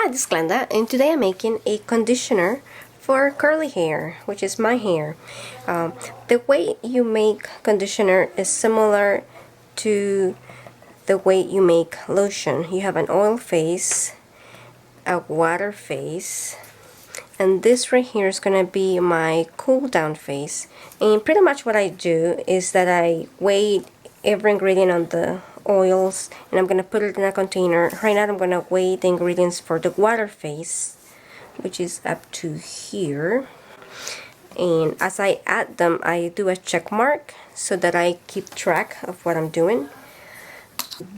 Hi, this is Glenda, and today I'm making a conditioner for curly hair, which is my hair. The way you make conditioner is similar to the way you make lotion. You have an oil phase, a water phase, and this right here is going to be my cool down phase. And pretty much what I do is that I weigh every ingredient on the oils and I'm going to put it in a container. Right now I'm going to weigh the ingredients for the water phase, which is up to here. And as I add them, I do a check mark so that I keep track of what I'm doing.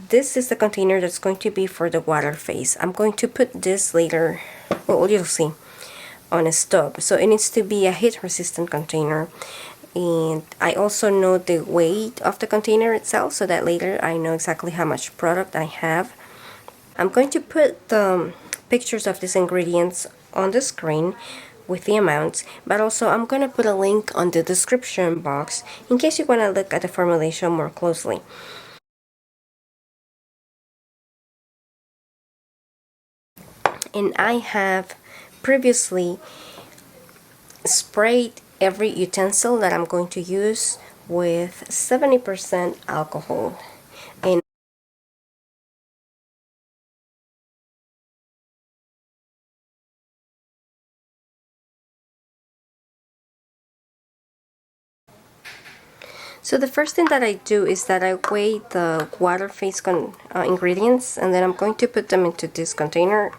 This is the container that's going to be for the water phase. I'm going to put this later, well, you'll see, on a stove. So it needs to be a heat resistant container. And I also know the weight of the container itself so that later I know exactly how much product I have. I'm going to put the pictures of these ingredients on the screen with the amounts, but also I'm going to put a link on the description box in case you want to look at the formulation more closely. And I have previously sprayed every utensil that I'm going to use with 70% alcohol. And so the first thing that I do is that I weigh the water phase ingredients, and then I'm going to put them into this container.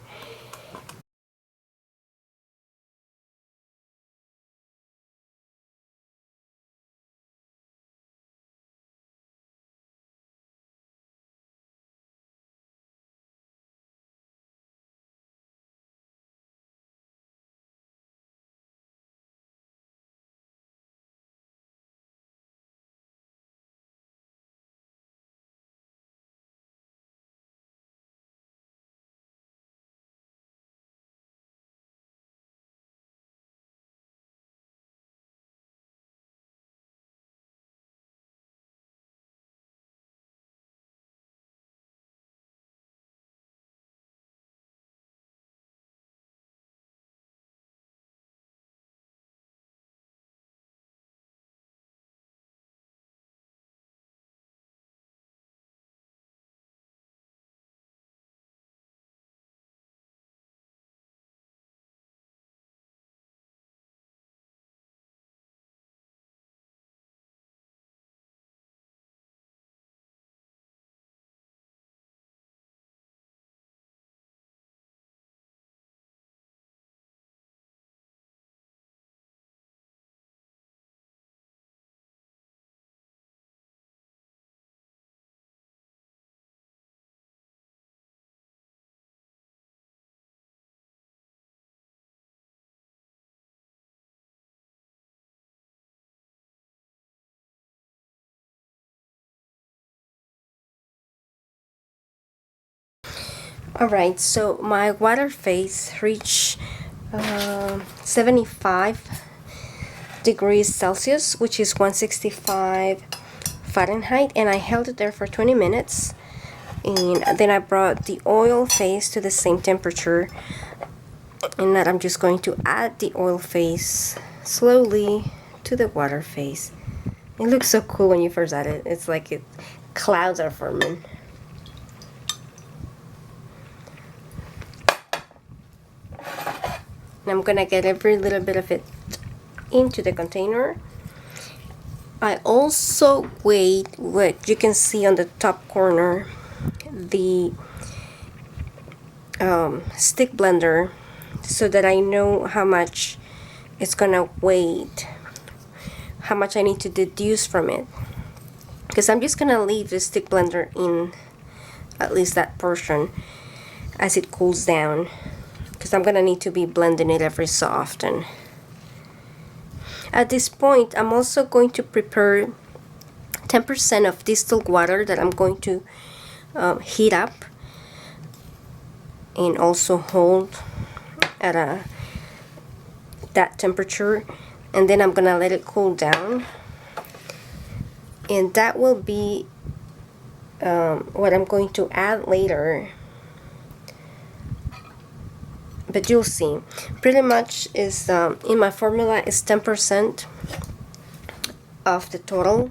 Alright, so my water phase reached 75 degrees Celsius, which is 165 Fahrenheit, and I held it there for 20 minutes. And then I brought the oil phase to the same temperature, and now I'm just going to add the oil phase slowly to the water phase. It looks so cool when you first add it. It's like clouds are forming. And I'm gonna get every little bit of it into the container. I also weighed what you can see on the top corner, the stick blender, so that I know how much it's gonna weigh, how much I need to deduce from it, because I'm just gonna leave the stick blender in at least that portion as it cools down, because I'm gonna need to be blending it every so often. At this point, I'm also going to prepare 10% of distilled water that I'm going to heat up and also hold at that temperature, and then I'm gonna let it cool down, and that will be what I'm going to add later but you'll see. Pretty much is in my formula is 10% of the total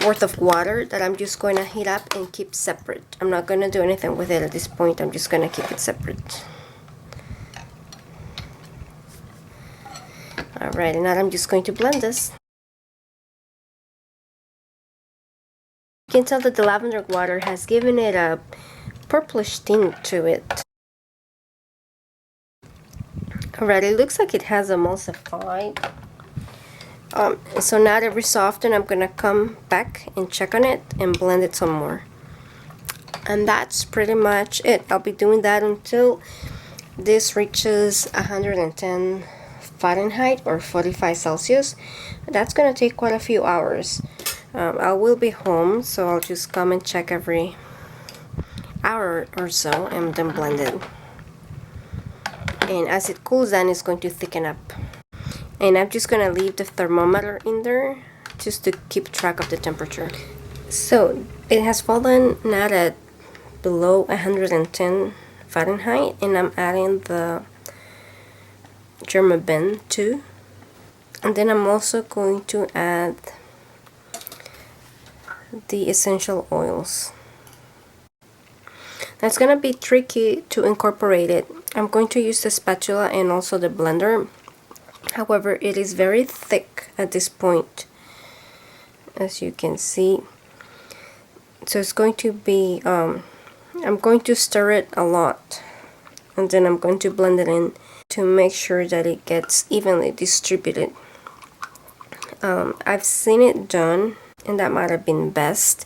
worth of water that I'm just going to heat up and keep separate. I'm not going to do anything with it at this point. I'm just going to keep it separate. Alright, and now I'm just going to blend this. You can tell that the lavender water has given it a purplish tint to it. Alright, it looks like it has emulsified. So now every so often I'm gonna come back and check on it and blend it some more. And that's pretty much it. I'll be doing that until this reaches 110 Fahrenheit or 45 Celsius. That's gonna take quite a few hours. I will be home, so I'll just come and check every hour or so and then blend it. And as it cools down, it's going to thicken up. And I'm just gonna leave the thermometer in there just to keep track of the temperature. So it has fallen now at below 110 Fahrenheit, and I'm adding the German bin too. And then I'm also going to add the essential oils. That's gonna be tricky to incorporate it. I'm going to use the spatula and also the blender. However, it is very thick at this point, as you can see. So it's going to be, I'm going to stir it a lot, and then I'm going to blend it in to make sure that it gets evenly distributed. I've seen it done, and that might have been best,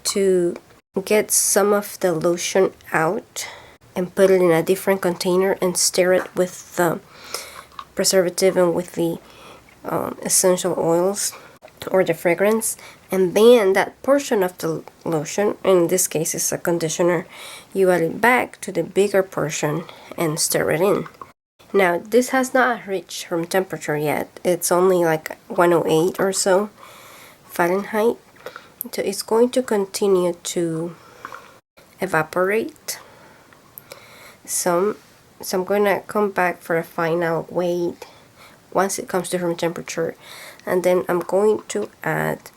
to get some of the lotion out and put it in a different container and stir it with the preservative and with the essential oils or the fragrance, and then that portion of the lotion, in this case it's a conditioner, you add it back to the bigger portion and stir it in. Now this has not reached room temperature yet. It's only like 108 or so Fahrenheit, so it's going to continue to evaporate some. So I'm going to come back for a final weight once it comes to room temperature, and then I'm going to add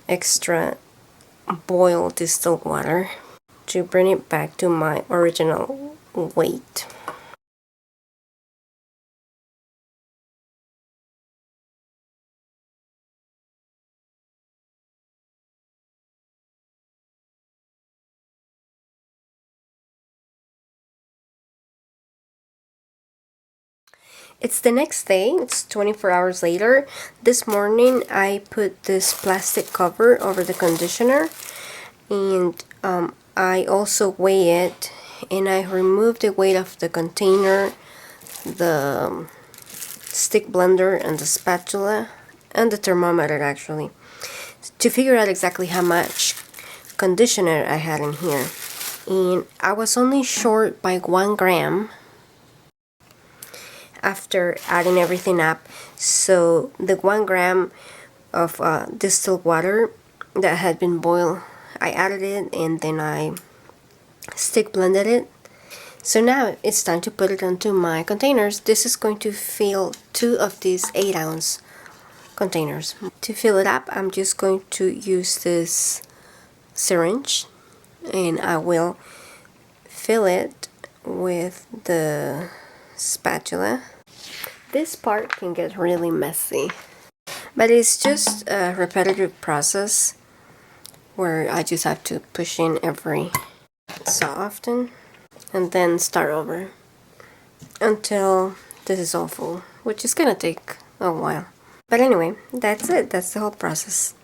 extra boiled distilled water to bring it back to my original weight. It's the next day, it's 24 hours later. This morning I put this plastic cover over the conditioner, and I also weigh it, and I remove the weight of the container, the stick blender, and the spatula, and the thermometer actually, to figure out exactly how much conditioner I had in here. And I was only short by 1 gram after adding everything up. So the 1 gram of distilled water that had been boiled, I added it, and then I stick blended it. So now it's time to put it onto my containers. This is going to fill 2 of these 8-ounce containers. To fill it up, I'm just going to use this syringe, and I will fill it with the spatula. This part can get really messy, but it's just a repetitive process where I just have to push in every so often and then start over until this is all full, which is gonna take a while. But anyway, that's it. That's the whole process.